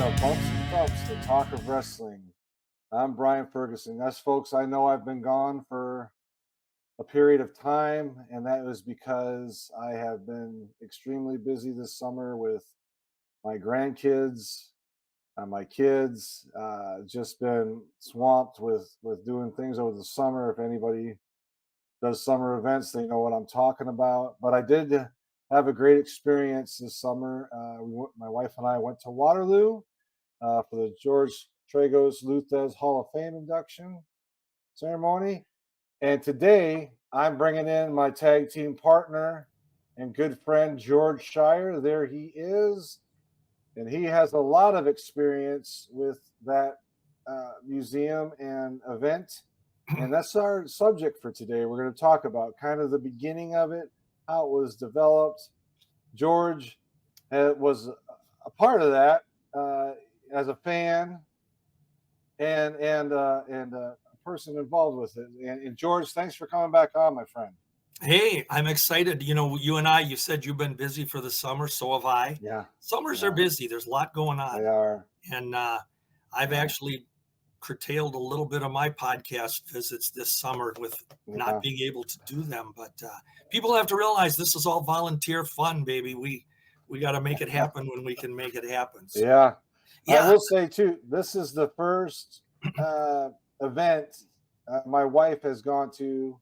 of Bumps and Thumps, the talk of wrestling. I'm Brian Ferguson. As folks, I know I've been gone for a period of time, and that was because I have been extremely busy this summer with my grandkids, my kids. Just been swamped with doing things over the summer. If anybody does summer events, they know what I'm talking about. But I did have a great experience this summer. My wife and I went to Waterloo for the George Tragos Thesz Hall of Fame induction ceremony. And today I'm bringing in my tag team partner and good friend, George Schire. There he is. And he has a lot of experience with that museum and event. And that's our subject for today. We're going to talk about kind of the beginning of it, how it was developed. George was a part of that as a fan and a person involved with it. And George, thanks for coming back on, my friend. Hey, I'm excited. You and I, you said you've been busy for the summer. So have I. Yeah. Summers are busy. There's a lot going on. They are. And I've actually curtailed a little bit of my podcast visits this summer with not being able to do them. But people have to realize this is all volunteer fun, baby. We got to make it happen when we can make it happen. So, yeah. I will say, too, this is the first event my wife has gone to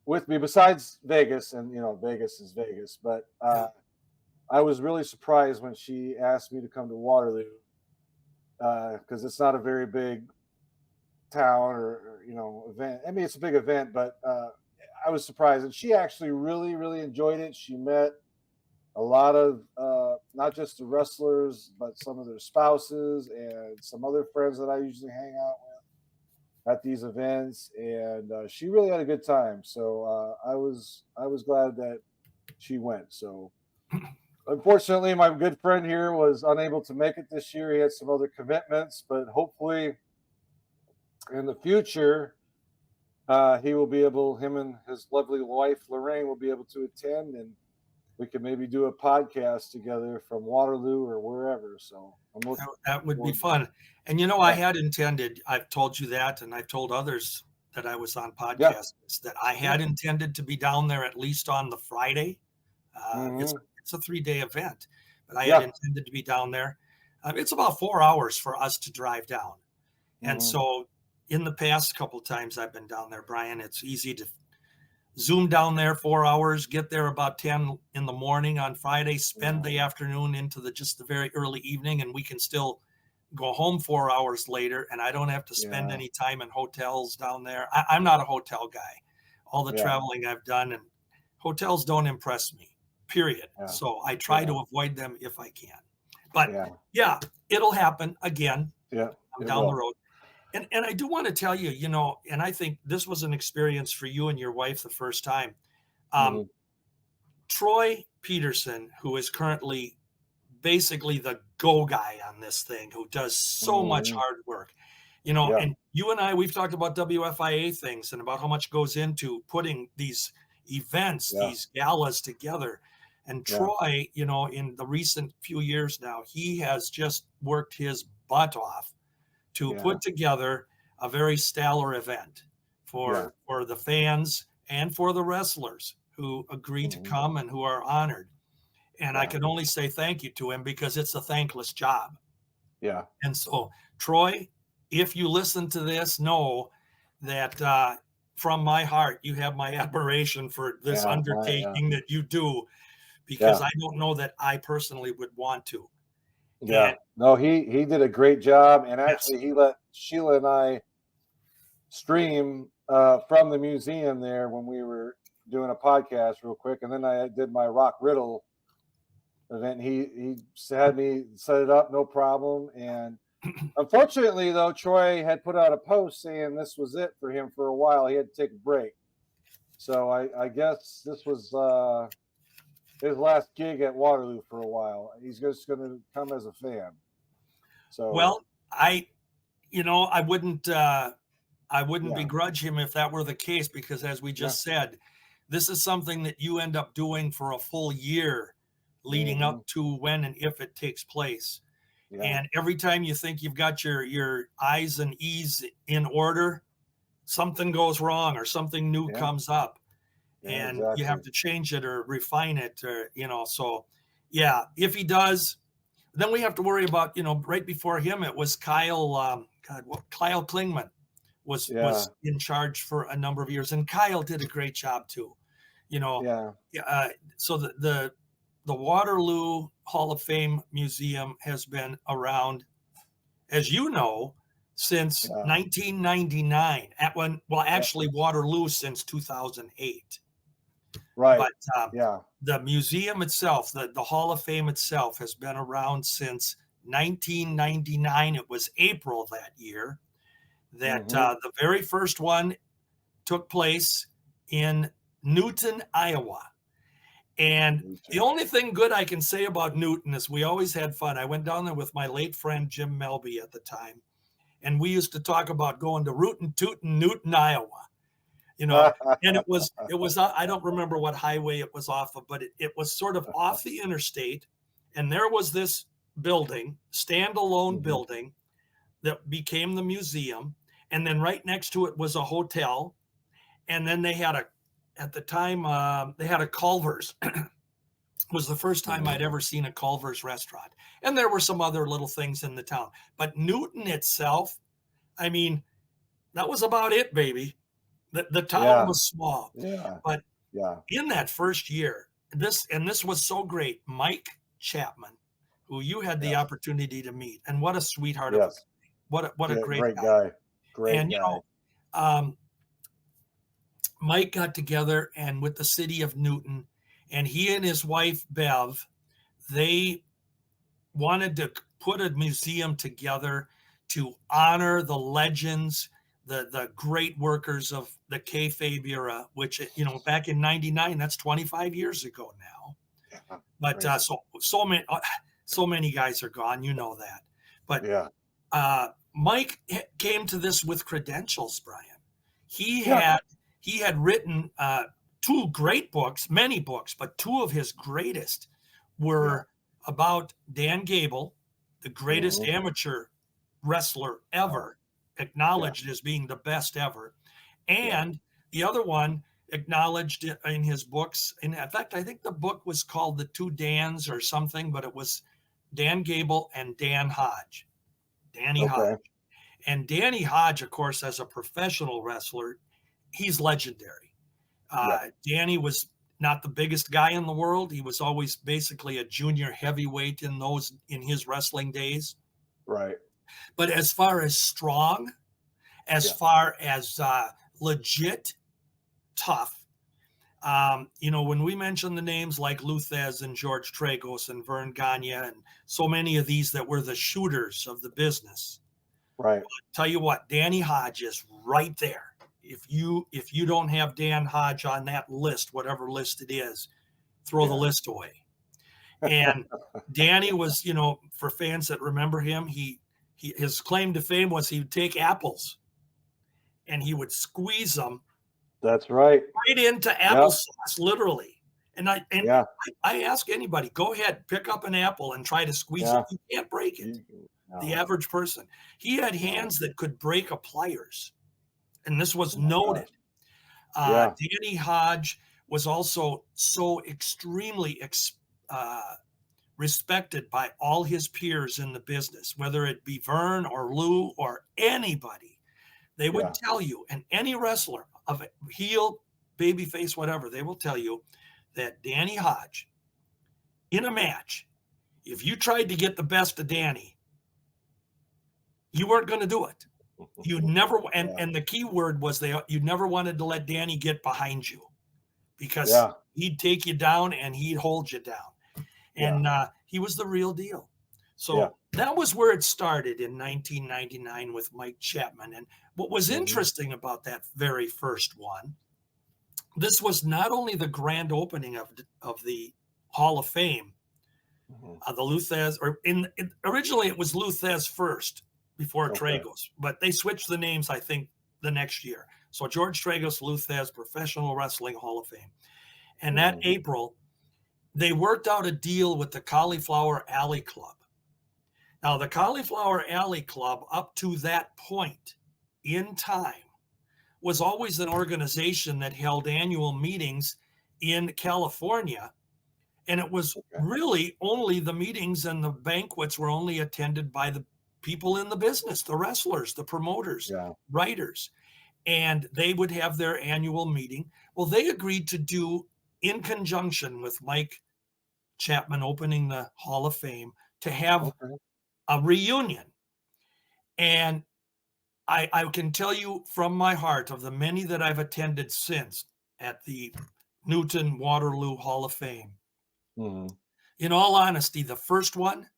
with me besides Vegas, and Vegas is Vegas, but I was really surprised when she asked me to come to Waterloo because it's not a very big town or event. I mean, it's a big event, but I was surprised, and she actually really, really enjoyed it. She met a lot of not just the wrestlers, but some of their spouses and some other friends that I usually hang out with at these events, and she really had a good time. So I was glad that she went. So unfortunately, my good friend here was unable to make it this year. He had some other commitments, but hopefully in the future he will be able. Him and his lovely wife Lorraine will be able to attend, and we could maybe do a podcast together from Waterloo or wherever. So that would be fun. And I had intended, I've told you that, and I've told others that I was on podcasts, that I had intended to be down there at least on the Friday. It's a 3-day event, but I had intended to be down there. It's about 4 hours for us to drive down. And so in the past couple of times I've been down there, Brian, it's easy to zoom down there 4 hours, get there about 10 in the morning on Friday, spend the afternoon into just the very early evening, and we can still go home 4 hours later, and I don't have to spend any time in hotels down there. I'm not a hotel guy. All the traveling I've done, and hotels don't impress me, period. So I try to avoid them if I can. But it'll happen again. I'm down the road. And I do want to tell you, and I think this was an experience for you and your wife the first time. Troy Peterson, who is currently basically the go guy on this thing, who does so much hard work, and you and I, we've talked about WFIA things and about how much goes into putting these events, these galas together. And Troy, in the recent few years now, he has just worked his butt off to put together a very stellar event for the fans and for the wrestlers who agree to come and who are honored. And I can only say thank you to him because it's a thankless job. Yeah. And so, Troy, if you listen to this, know that from my heart, you have my admiration for this undertaking that you do, because I don't know that I personally would want to. Yeah. No, he did a great job. And actually, he let Sheila and I stream from the museum there when we were doing a podcast real quick. And then I did my Rock Riddle event. He had me set it up, no problem. And unfortunately, though, Troy had put out a post saying this was it for him for a while. He had to take a break. So I guess this was his last gig at Waterloo for a while. He's just going to come as a fan. So I wouldn't begrudge him if that were the case, because as we just said, this is something that you end up doing for a full year leading up to when and if it takes place. Yeah. And every time you think you've got your I's and E's in order, something goes wrong or something new Yeah. comes up, Yeah. and you have Exactly. to change it or refine it, or so yeah, if he does, then we have to worry about, right before him it was Kyle, Kyle Klingman was Yeah. in charge for a number of years, and Kyle did a great job too. You know, Yeah. uh, so the Waterloo Hall of Fame Museum has been around, as you know, since Yeah. 1999. Yeah. Actually, Waterloo since 2008. Right. But Yeah. the museum itself, the Hall of Fame itself, has been around since 1999. It was April that year that Mm-hmm. the very first one took place in Newton, Iowa. And the only thing good I can say about Newton is we always had fun. I went down there with my late friend Jim Melby at the time, and we used to talk about going to Rootin' Tootin' Newton, Iowa. You know, and it was I don't remember what highway it was off of, but it was sort of off the interstate, and there was this building, standalone Mm-hmm. building, that became the museum, and then right next to it was a hotel, and then they had at the time they had a Culver's. It was the first time Mm-hmm. I'd ever seen a Culver's restaurant, and there were some other little things in the town, but Newton itself, I mean, that was about it, baby. The town Yeah. was small, Yeah. but Yeah. in that first year, this was so great. Mike Chapman, who you had the Yes. opportunity to meet, and what a sweetheart of a Yes. guy. What a great Great guy. guy. Great And guy. um, Mike got together and with the city of Newton, and he and his wife Bev, they wanted to put a museum together to honor the legends, the great workers of the kayfabe era, which back in '99, that's 25 years ago now. Yeah. But Crazy. so many guys are gone, you know that. But Yeah. Mike came to this with credentials, Brian. He Yeah. had he had written two great books, many books, but two of his greatest Yeah. were about Dan Gable, the greatest Mm-hmm. amateur wrestler Wow. ever, Yeah. acknowledged as being the best ever. Yeah. And the other one acknowledged in his books. In fact, I think the book was called The Two Dans or something, but it was Dan Gable and Dan Hodge, Danny Okay. Hodge. And Danny Hodge, of course, as a professional wrestler, he's legendary. Yeah. Danny was not the biggest guy in the world. He was always basically a junior heavyweight in his wrestling days. Right. But as far as strong, as Yeah. far as legit tough, when we mention the names like Lou Thesz and George Tragos and Vern Gagne and so many of these that were the shooters of the business, Right. tell you what, Danny Hodge is right there. If you don't have Dan Hodge on that list, whatever list it is, throw the Yeah. list away. And Danny was, for fans that remember him, his claim to fame was he would take apples and he would squeeze them That's right. right into Yep. applesauce, literally. And Yeah. I ask anybody, go ahead, pick up an apple and try to squeeze it. Yeah. You can't break it. The No. average person. He had No. hands that could break a pliers, and this was Oh my noted. gosh. Yeah. Danny Hodge was also so extremely respected by all his peers in the business, whether it be Vern or Lou or anybody. They would Yeah. tell you, and any wrestler of heel, babyface, whatever, they will tell you that Danny Hodge, in a match, if you tried to get the best of Danny, you weren't going to do it. You never, Yeah. and the key word was you never wanted to let Danny get behind you because Yeah. he'd take you down and he'd hold you down. And he was the real deal. So Yeah. that was where it started in 1999 with Mike Chapman. And what was Mhm. interesting about that very first one, this was not only the grand opening of the Hall of Fame, Mhm. the Lou Thesz, originally it was Lou Thesz first before Okay. Tragos, but they switched the names, I think, the next year. So George Tragos, Lou Thesz, Professional Wrestling Hall of Fame. And that Mhm. April, they worked out a deal with the Cauliflower Alley Club Now, the Cauliflower Alley Club, up to that point in time, was always an organization that held annual meetings in California. And it was Okay. really only the meetings and the banquets were only attended by the people in the business, the wrestlers, the promoters, Yeah. writers, and they would have their annual meeting. Well, they agreed to do, in conjunction with Mike Chapman opening the Hall of Fame, to have Okay. a reunion. And I can tell you from my heart, of the many that I've attended since at the Newton Waterloo Hall of Fame, Mhm. in all honesty, the first one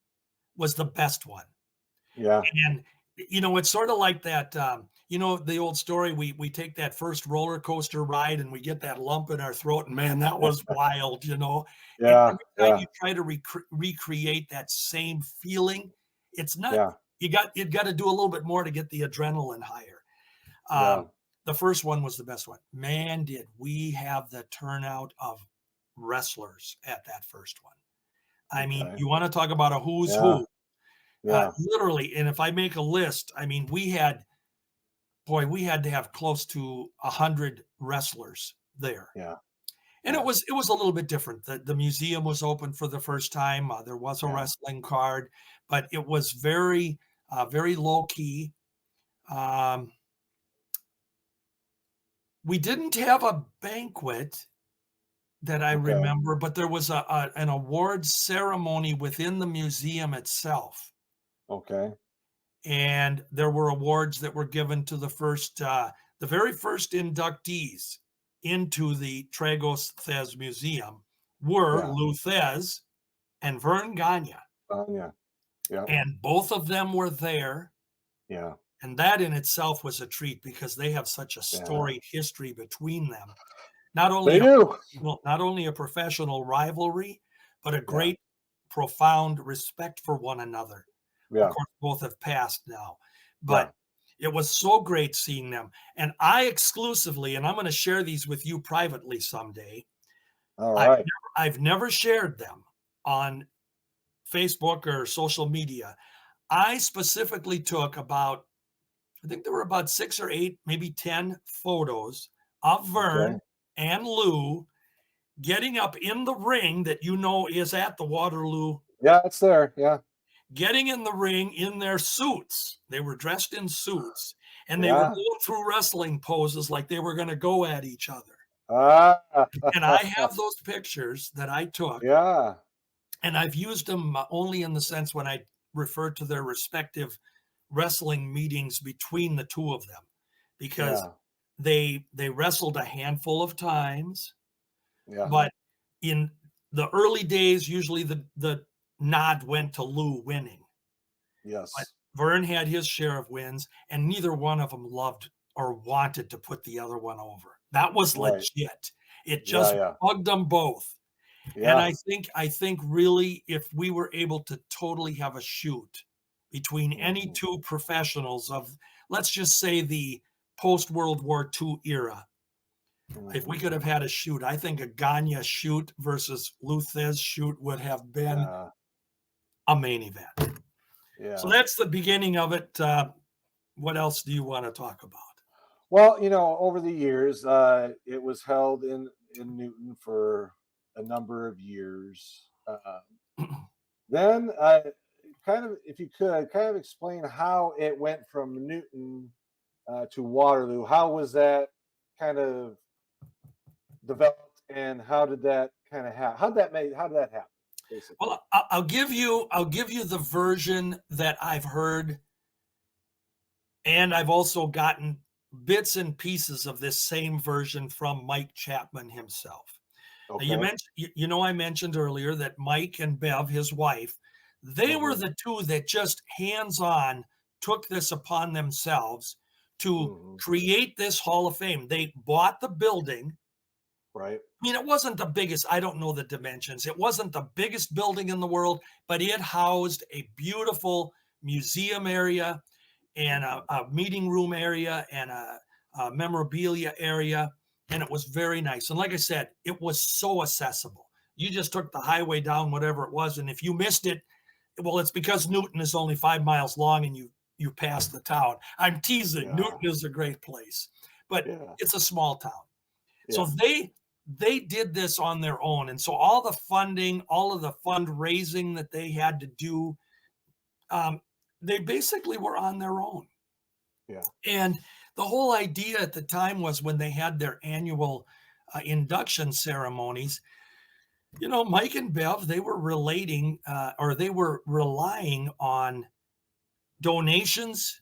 was the best one. Yeah. And it's sort of like that. The old story. We take that first roller coaster ride, and we get that lump in our throat, and man, that was wild. And Yeah. every time Yeah. you try to recreate that same feeling, it's not. Yeah. You got to do a little bit more to get the adrenaline higher. Yeah. Um, the first one was the best one. Man, did we have the turnout of wrestlers at that first one. I mean, Okay. you want to talk about a who's Yeah. who, Yeah. literally. And if I make a list, I mean, we had to have close to 100 wrestlers there. Yeah. And it Yeah. was a little bit different. The museum was open for the first time. There was a Yeah. wrestling card, but it was very low key. Um, we didn't have a banquet that I Okay. remember, but there was an awards ceremony within the museum itself, Okay. and there were awards that were given to the very first inductees into the Tragos Thesz Museum were Yeah. Lou Thesz and Vern Gagne, Yeah. Yeah. and both of them were there. Yeah. And that in itself was a treat because they have such a Yeah. storied history between them. Not only They a do. not only a professional rivalry, but a Yeah. great, profound respect for one another. Of Yeah. course, both have passed now, Yeah. but it was so great seeing them. And I exclusively, and I'm going to share these with you privately someday. All I've right. I've never shared them on Facebook or social media. I specifically took I think there were about 6 or 8, maybe 10 photos of Okay. Vern and Lou getting up in the ring that is at the Waterloo, Yeah, it's there. Yeah. getting in the ring in their suits. They were dressed in suits, and they were Yeah. going through wrestling poses like they were going to go at each other. Ah. And I have those pictures that I took, Yeah. and I've used them only in the sense when I refer to their respective wrestling meetings between the two of them, because Yeah. they wrestled a handful of times, Yeah. but in the early days, usually the nod went to Lou winning. But Yes. Vern had his share of wins, and neither one of them loved or wanted to put the other one over. That was Right. legit. It Yeah. just Yeah. bugged them both. And Yeah. I think really, if we were able to totally have a shoot between any Mhm. two professionals of, let's just say, the post World War II era, if we Mhm. could have had a shoot, I think a Gagne shoot versus Lou Thesz shoot would have been Yeah. a main event. So Yeah. that's the beginning of it. What else do you want to talk about? Well, over the years, it was held in Newton for a number of years. Then, kind of, if you could, kind of explain how it went from Newton to Waterloo. How was that kind of developed, and how did that kind of happen? How did that happen? Basically. Well, I'll give you the version that I've heard, and I've also gotten bits and pieces of this same version from Mike Chapman himself. Now, Okay. I mentioned earlier that Mike and Bev, his wife, they were Hmm. the two that just hands-on took this upon themselves to Hmm. create this Hall of Fame. They bought the building. Right. I mean, it wasn't the biggest, I don't know the dimensions. It wasn't the biggest building in the world, but it housed a beautiful museum area and Hmm. a meeting room area and a memorabilia area. And it was very nice. And like I said, it was so accessible. You just took the highway down, whatever it was. And if you missed it, Well, it's because Newton is only 5 miles long and you pass the town. I'm teasing. Yeah. Newton is a great place, but Yeah. it's a small town. So Yeah. they did this on their own. And so all the funding, all of the fundraising that they had to do, they basically were on their own. Yeah. And the whole idea at the time was when they had their annual induction ceremonies, Mike and Bev, they were relating or they were relying on donations,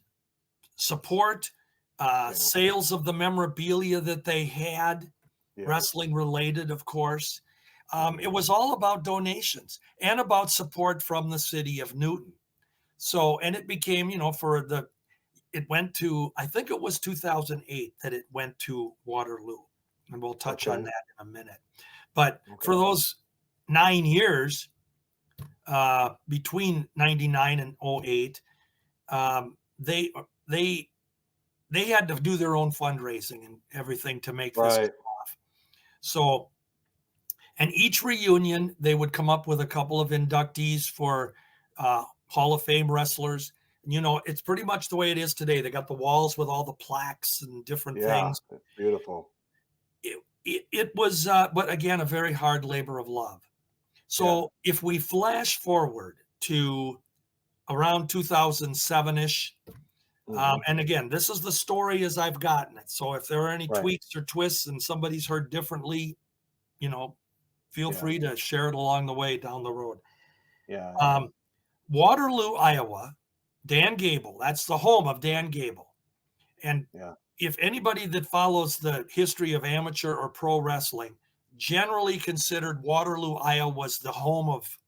support, Yeah. sales of the memorabilia that they had, Yeah. wrestling related, of course. It Mhm. was all about donations and about support from the city of Newton. So, and it became, it went to, I think it was 2008 that it went to Waterloo. And we'll touch on Okay. that in a minute. But for Okay. those 9 years, between 99 and '08, they they they had to do their own fundraising and everything to make this Right. off. So, and each reunion, they would come up with a couple of inductees for Hall of Fame wrestlers. It's pretty much the way it is today. They got the walls with all the plaques and different Yeah. things. It's beautiful. It was, but again, a very hard labor of love. Yeah. So if we flash forward to around 2007 ish, Mhm. and again, this is the story as I've gotten it. So if there are any Right. tweaks or twists and somebody's heard differently, you know, feel Yeah. free to share it along the way down the road. Yeah. Yeah. Um, Waterloo, Iowa, Dan Gable, that's the home of Dan Gable. And Yeah. if anybody that follows the history of amateur or pro wrestling, generally considered Waterloo, Iowa was the home of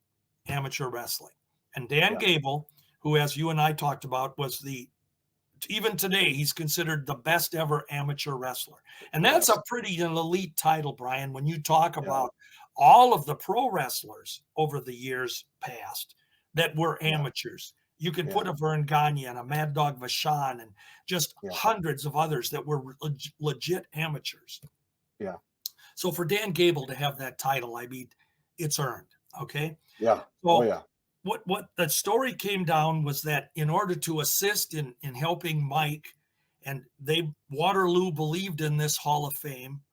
amateur wrestling. And Dan Yeah. Gable, who, as you and I talked about, was even today, he's considered the best ever amateur wrestler. And that's Yes. a pretty an elite title, Brian, when you talk Yeah. about all of the pro wrestlers over the years past that were Yeah. amateurs. You can Yeah. put a Vern Gagne and a Mad Dog Vachon and just Yeah. hundreds of others that were legit amateurs. Yeah. So for Dan Gable to have that title, I mean, it's earned. Okay. Yeah. Oh So yeah. what the story came down was that in order to assist in helping Mike, and Waterloo believed in this Hall of Fame,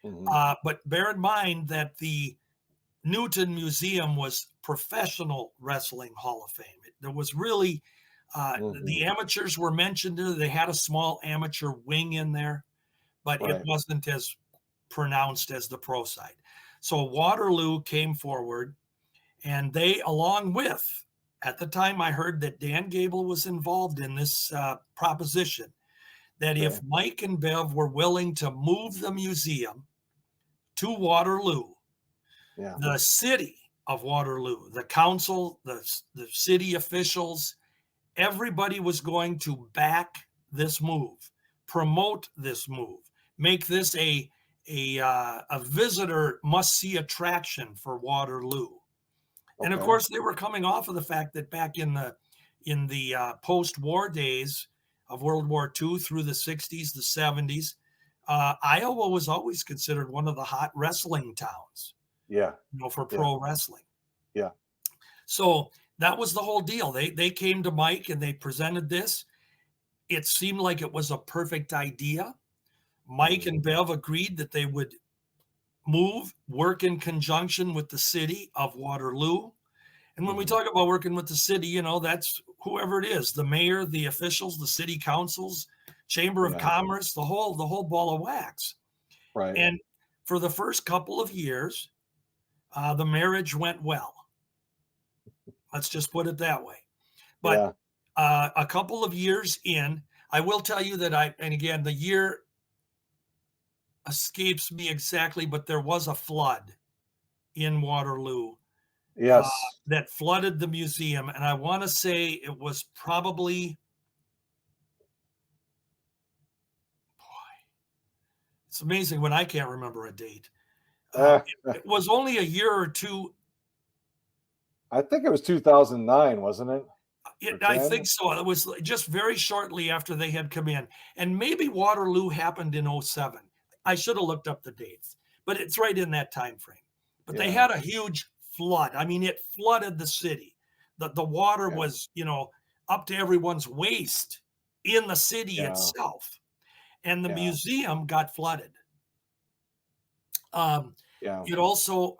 Mhm. but bear in mind that the Newton Museum was professional wrestling Hall of Fame. There was really the Mhm. amateurs were mentioned. They had a small amateur wing in there, but it Right. wasn't as pronounced as the pro side. So Waterloo came forward, and they, along with, at the time, I heard that Dan Gable was involved in this proposition that if Okay. Mike and Bev were willing to move the museum to Waterloo, Yeah. the city of Waterloo, the council, the city officials, everybody was going to back this move, promote this move, make this a visitor must see attraction for Waterloo. And of Okay. course, they were coming off of the fact that back in the post-war days of World War II through the 60s, the 70s, Iowa was always considered one of the hot wrestling towns, Yeah. for Yeah. pro wrestling. Yeah. So that was the whole deal. They came to Mike and they presented this. It seemed like it was a perfect idea. Mike and Mhm. Bev agreed that they would work in conjunction with the city of Waterloo. And when we Mhm. talk about working with the city, that's whoever it is, the mayor, the officials, the city councils, chamber of Yeah. commerce, the whole ball of wax. Right. And for the first couple of years, the marriage went well. Let's just put it that way. But Yeah. a couple of years in, I will tell you that and again, the year escapes me exactly, but there was a flood in Waterloo uh, Yes. that flooded the museum. And I want to say it was probably, it's amazing when I can't remember a date. Uh, It was only a year or two. I think it was 2009, wasn't it? Or I 10? think so. It was just very shortly after they had come in. And maybe Waterloo happened in '07. I should have looked up the dates, but it's right in that time frame. But they Yeah. had a huge flood. I mean, it flooded the city. The water Yeah. was, up to everyone's waist in the city Yeah. itself, and the Yeah. museum got flooded. Um, Yeah. it also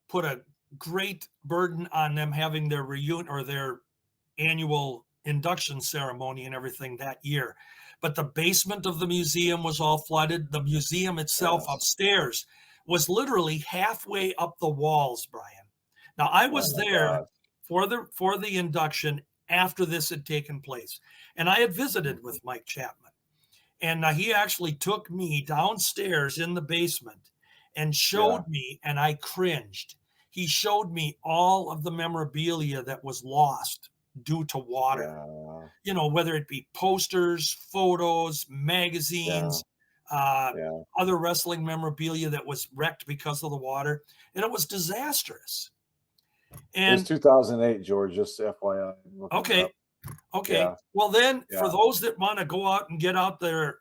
put a great burden on them having their reunion or their annual induction ceremony and everything that year. But the basement of the museum was all flooded. The museum itself Yes. upstairs was literally halfway up the walls, Brian. Now I Oh was my there God. for the induction after this had taken place, and I had visited Mhm. with Mike Chapman, and he actually took me downstairs in the basement and Yeah. showed me, and I cringed. He showed me all of the memorabilia that was lost due to water, Yeah. whether it be posters, photos, Yeah. magazines, uh, Yeah. other wrestling memorabilia that was wrecked because of the water. And it was disastrous. It was And 2008, George, just FYI. I'm looking it okay, up. okay. Yeah. Well, then for Yeah. those that want to go out and get out their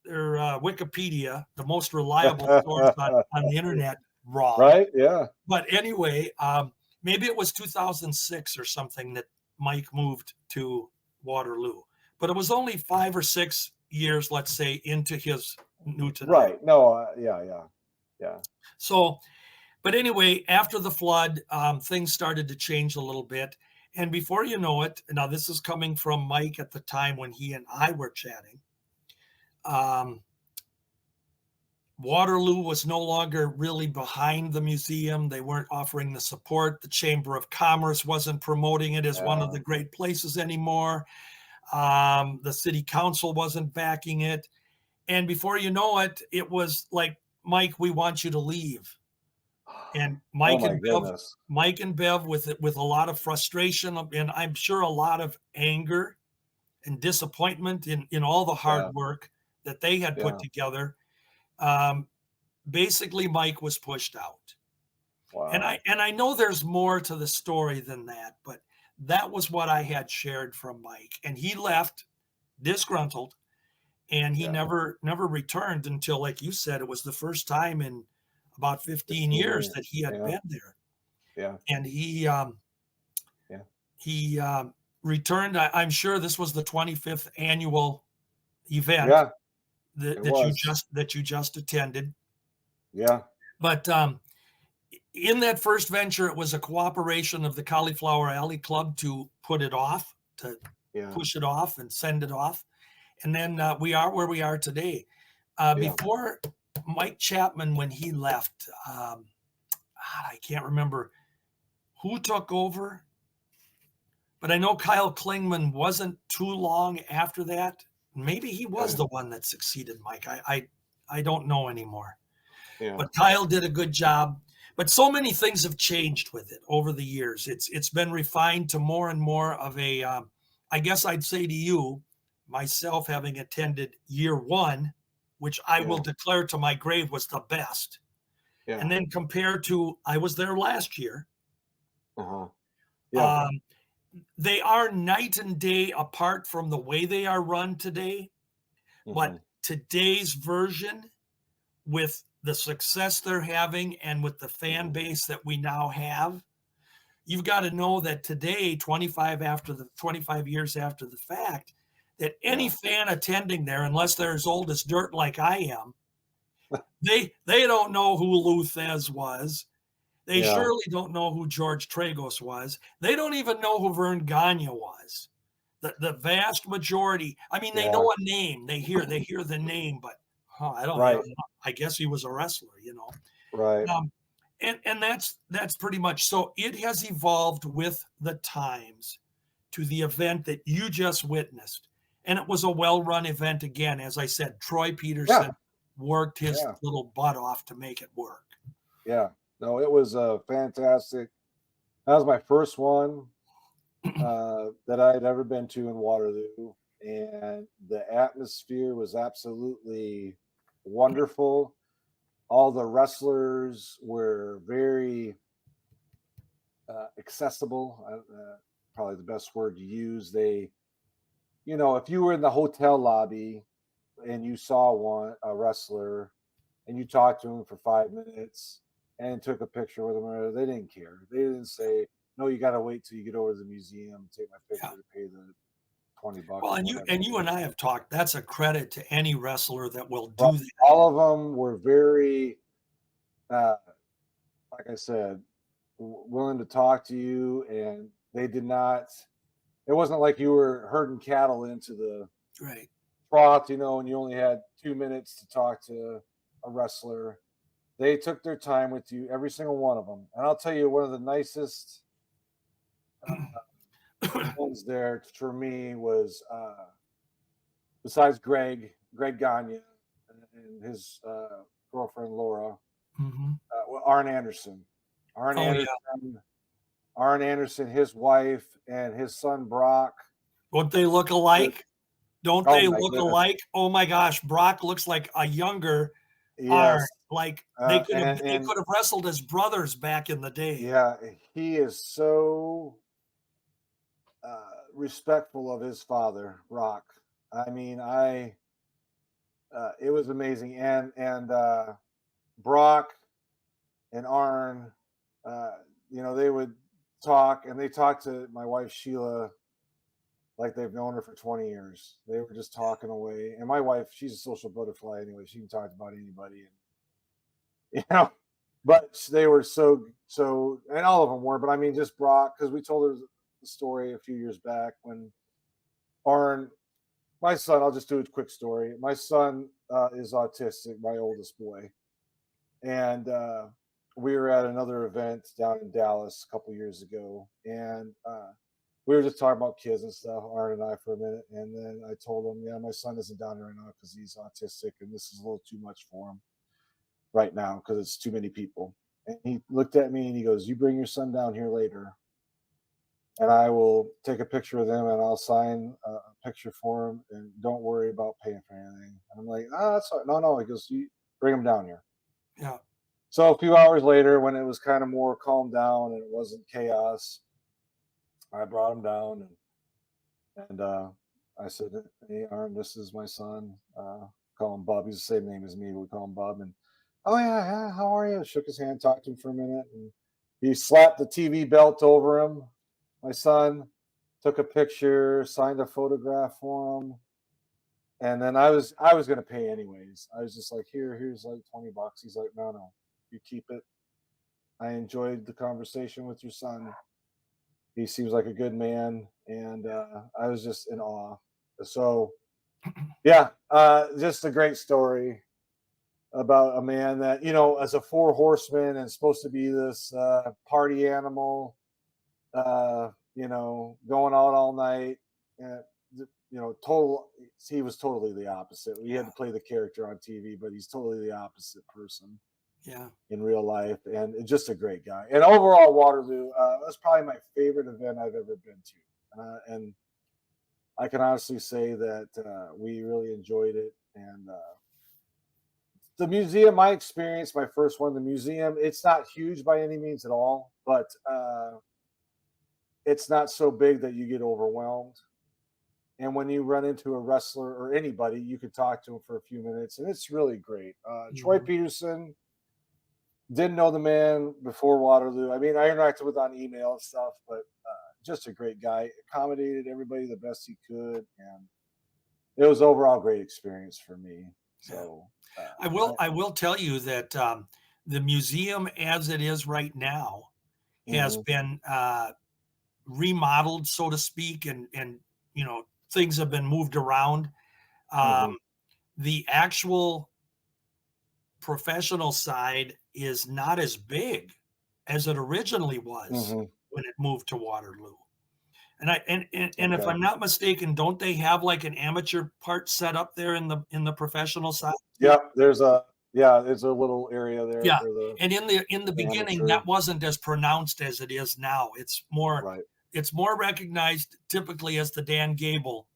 Wikipedia, the most reliable source on the internet, wrong. Right? Yeah. But anyway, maybe it was 2006 or something that Mike moved to Waterloo. But it was only 5 or 6 years, let's say, into his new to that. Right. No, yeah, yeah. Yeah. So, but anyway, after the flood, things started to change a little bit. And before you know it, now this is coming from Mike at the time when he and I were chatting. Um, Waterloo was no longer really behind the museum. They weren't offering the support. The Chamber of Commerce wasn't promoting it as one of Yeah. the great places anymore. The city council wasn't backing it. And before you know it, it was like, Mike, we want you to leave. And Oh my goodness. Mike and Bev with a lot of frustration and I'm sure a lot of anger and disappointment in all the hard Yeah. work that they had put Yeah. together. Um, Basically Mike was pushed out. Wow. And I know there's more to the story than that, but that was what I had shared from Mike. And he left disgruntled, and he Yeah. never returned until, like you said, it was the first time in about 15 15 years years. that he had Yeah. been there. Yeah. And Yeah. he returned. I'm sure this was the 25th annual event Yeah. It that was. you just attended. Yeah. But in that first venture, it was a cooperation of the Cauliflower Alley Club to put it off, to Yeah. push it off and send it off. And then we are where we are today. Yeah. Before Mike Chapman, when he left, I can't remember who took over, but I know Kyle Klingman wasn't too long after that. Maybe he was Okay. the one that succeeded Mike. I don't know anymore. Yeah. But Kyle did a good job. But so many things have changed with it over the years. It's been refined to more and more of a. I guess I'd say to you, myself having attended year one, which I will Yeah. declare to my grave was the best, and Yeah. then compared to I was there last year, Uh-huh. Yeah. um, they are night and day apart from the way they are run today. But Hmm. today's version, with the success they're having and with the fan Hmm. base that we now have, you've got to know that today, 25 years after the fact, that any Yeah. fan attending there, unless they're as old as dirt like I am, they don't know who Lou Thesz was. They Yeah. surely don't know who George Tragos was. They don't even know who Vern Gagne was. The vast majority. I mean, they know Yeah. a name. They hear the name, but I don't. Right. I guess he was a wrestler. Right. Um, and that's pretty much so. It has evolved with the times to the event that you just witnessed, and it was a well-run event again. As I said, Troy Yeah. Peterson worked his Yeah. little butt off to make it work. Yeah. No, it was fantastic. That was my first one that I had ever been to in Waterloo, and the atmosphere was absolutely wonderful. All the wrestlers were very accessible. Probably the best word to use. If you were in the hotel lobby and you saw a wrestler, and you talked to him for 5 minutes and took a picture with him, they didn't care. They didn't say, no, you got to wait till you get over to the museum, take my Yeah. picture to pay the $20 Well, or and whatever you it and I is. have talked. That's a credit to any wrestler that will But do that. all of them were very, uh, like I said, willing to talk to you, and they did not. It wasn't like you were herding cattle into the Right. trough, and you only had 2 minutes to talk to a wrestler. They took their time with you, every single one of them. And I'll tell you, one of the nicest ones there for me was, besides Greg Gagne and his girlfriend Laura, Mhm. Arn Anderson. Arn Oh, yeah. Anderson, Arn Anderson, his wife, and his son Brock. Don't they look Uh, alike? Don't Oh they my look goodness. alike? Oh my gosh, Brock looks like a younger Arn. Yes. Like Uh, and they and could have wrestled as brothers back in the day. yeah, he is so respectful of his father, Brock. I mean, it was amazing, and Brock and Arn, uh, they would talk, and they talked to my wife Sheila like they've known her for 20 years. They were just talking away, and my wife, she's a social butterfly anyway. She can talk about anybody, and you know, but they were so, and all of them were. But I mean, just Brock, because we told her the story a few years back when Arn, my son. I'll just do a quick story. My son is autistic, my oldest boy, and we were at another event down in Dallas a couple years ago, and we were just talking about kids and stuff, Arn and I, for a minute, and then I told him, "Yeah, my son isn't down here right now because he's autistic, and this is a little too much for him right now because it's too many people." And he looked at me and he goes, "You bring your son down here later, and I will take a picture of them and I'll sign a picture for him, and don't worry about paying for anything." And I'm like, "Oh, that's all right." No, no. He goes, "You bring him down here." Yeah. So a few hours later, when it was kind of more calmed down and it wasn't chaos, I brought him down, and I said, "Hey, Arn, this is my son. Call him Bub. He's the same name as me. We call him Bub." And, "Oh yeah, yeah. How are you?" Shook his hand, talked to him for a minute, and he slapped the TV belt over him. My son took a picture, signed a photograph for him, and then I was gonna pay anyways. I was just like, here's like $20. He's like, "No, no, you keep it. I enjoyed the conversation with your son. He seems like a good man," and I was just in awe. So yeah, just a great story about a man that, as a four horseman and supposed to be this party animal, going out all night. And, total. He was totally the opposite. We had Yeah. to play the character on TV, but he's totally the opposite person Yeah. in real life, and just a great guy. And overall, Waterloo was probably my favorite event I've ever been to, and I can honestly say that we really enjoyed it. And the museum, my experience, my first one, the museum, it's not huge by any means at all, but it's not so big that you get overwhelmed. And when you run into a wrestler or anybody, you could talk to him for a few minutes, and it's really great. Troy Mhm. Peterson, didn't know the man before Waterloo. I mean, I interacted with on email and stuff, but just a great guy. Accommodated everybody the best he could, and it was overall great experience for me. Yeah. So, I will tell you that, the museum as it is right now has mhm, been, remodeled, so to speak, and, things have been moved around. mhm, Um, the actual professional side is not as big as it originally was mhm. when it moved to Waterloo. And if Okay. I'm not mistaken, don't they have like an amateur part set up there in the professional side too? Yeah, there's a little area there Yeah, for the and in the beginning, amateur. that wasn't as pronounced as it is now. Right, It's more recognized typically as the Dan Gable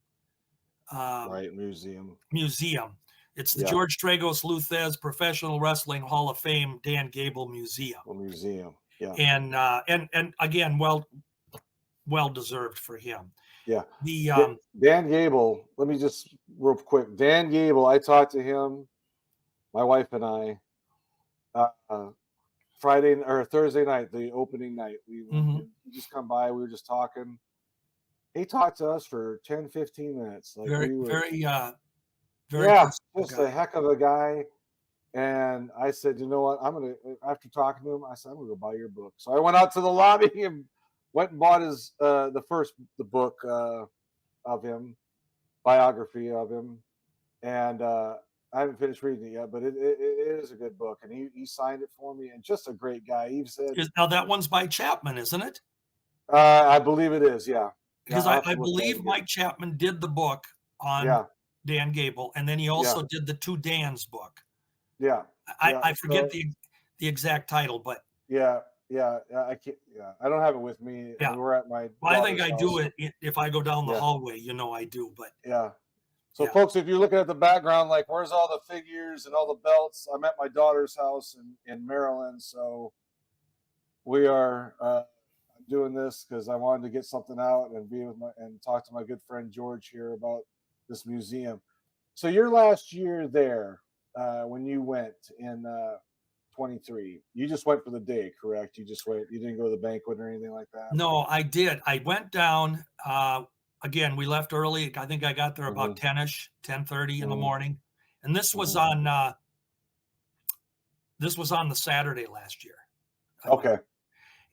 um, right. Museum. Museum. It's the Yeah, George Tragos Thesz Professional Wrestling Hall of Fame Dan Gable Museum, a museum. Yeah, and again, well deserved for him. yeah. The Dan Gable. Let me just real quick. Dan Gable. I talked to him. My wife and I. Friday or Thursday night, the opening night. Mhm. We just come by. We were just talking. He talked to us for 10, 15 minutes. Like Very, we were, very, very yeah, personable just a guy. heck of a guy. And I said, you know what? I'm gonna after talking to him, I said I'm gonna go buy your book. So I went out to the lobby and went and bought his the book of him, biography of him, and I haven't finished reading it yet, but it is a good book, and he signed it for me, and just a great guy. He said, Now that one's by Chapman, isn't it? I believe it is, yeah, yeah. Because I'll have I to look at it believe again. Mike Chapman did the book on Yeah, Dan Gable, and then he yeah, also did the Two Dans book. yeah, yeah. I forget So the exact title, but yeah, yeah, yeah. I can't. Yeah, I don't have it with me. yeah. We're at my Well, I think daughter's I do house. it if I go down the Yeah, hallway, you know I do, but yeah. So, yeah. folks, if you're looking at the background, like, where's all the figures and all the belts? I'm at my daughter's house in Maryland. So, we are doing this because I wanted to get something out and be with my and talk to my good friend George here about this museum. So, your last year there, when you went in 23, you just went for the day, correct? You just went, you didn't go to the banquet or anything like that? No, I did. I went down, again, we left early. I think I got there about Mm-hmm. 10-ish, 10:30 in the Mm-hmm. morning. And Mm-hmm. this was on the Saturday last year. I went. Okay.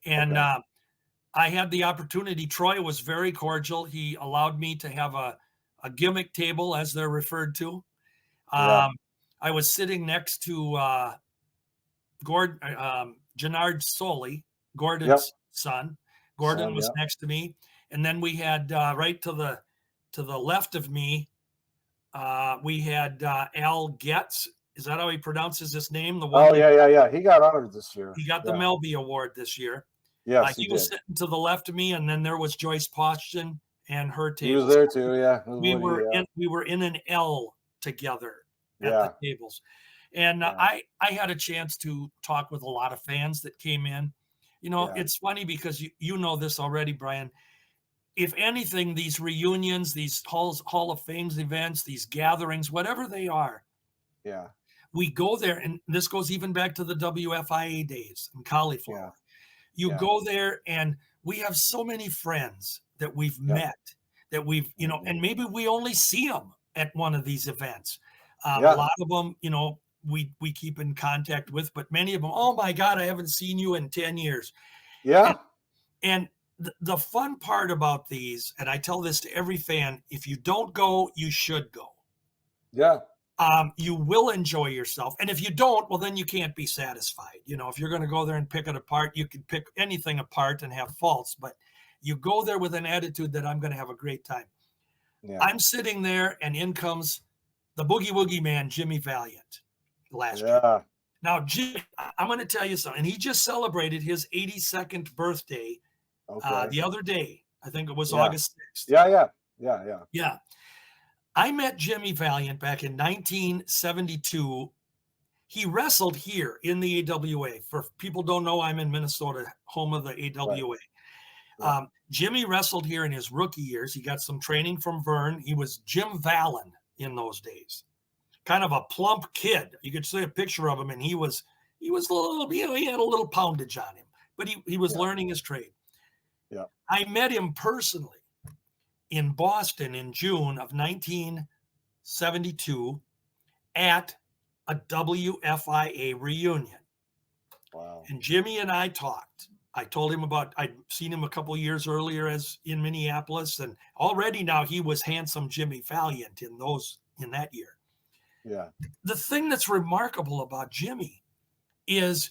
And Okay. I had the opportunity. Troy was very cordial. He allowed me to have a gimmick table, as they're referred to. Yeah. I was sitting next to Gennard Soley, Yep. Gordon's son. Gordon Son. was Yep. next to me, and then we had right to the left of me, we had Al Getz. Is that how he pronounces his name? The one Oh, that yeah. Yeah. Yeah. He got honored this year. he got the Yeah. Melby Award this year. Yes, he He was did. sitting to the left of me, and then there was Joyce Poston and her He was tables. there too. Yeah. It was Woody. Yeah. We were in an L together at the Yeah. tables, and Yeah. I had a chance to talk with a lot of fans that came in. You know, Yeah. it's funny because you know this already, Brian. If anything, these reunions, these Hall of Fames events, these gatherings, whatever they are, Yeah. we go there, and this goes even back to the WFIA days and Yeah. cauliflower. You Yeah. go there, and we have so many friends that we've Yep. met that we've, Mhm. and maybe we only see them at one of these events. A Yeah. lot of them, we keep in contact with, but many of them, oh my God, I haven't seen you in 10 years. And, Yeah. and the fun part about these, and I tell this to every fan, if you don't go, you should go. Yeah. You will enjoy yourself. And if you don't, well, then you can't be satisfied. If you're going to go there and pick it apart, you can pick anything apart and have faults, but you go there with an attitude that I'm going to have a great time. Yeah. I'm sitting there, and in comes the Boogie Woogie Man, Jimmy Valiant, last year. Yeah. Now, Jimmy, I'm going to tell you something. He just celebrated his 82nd birthday Okay. the other day. I think it was Yeah. August 6th. Yeah. Yeah. Yeah. Yeah. Yeah. I met Jimmy Valiant back in 1972. He wrestled here in the AWA. For people don't know, I'm in Minnesota, home of the Right. AWA. Yeah. Jimmy wrestled here in his rookie years. He got some training from Vern. He was Jim Vallon in those days, kind of a plump kid. You could see a picture of him, and he was a little, he had a little poundage on him, but he was Yeah. learning his trade. Yeah. I met him personally in Boston in June of 1972 at a WFIA reunion. Wow. And Jimmy and I talked. I told him I'd seen him a couple years earlier as in Minneapolis, and already now he was handsome Jimmy Valiant in that year. Yeah. The thing that's remarkable about Jimmy is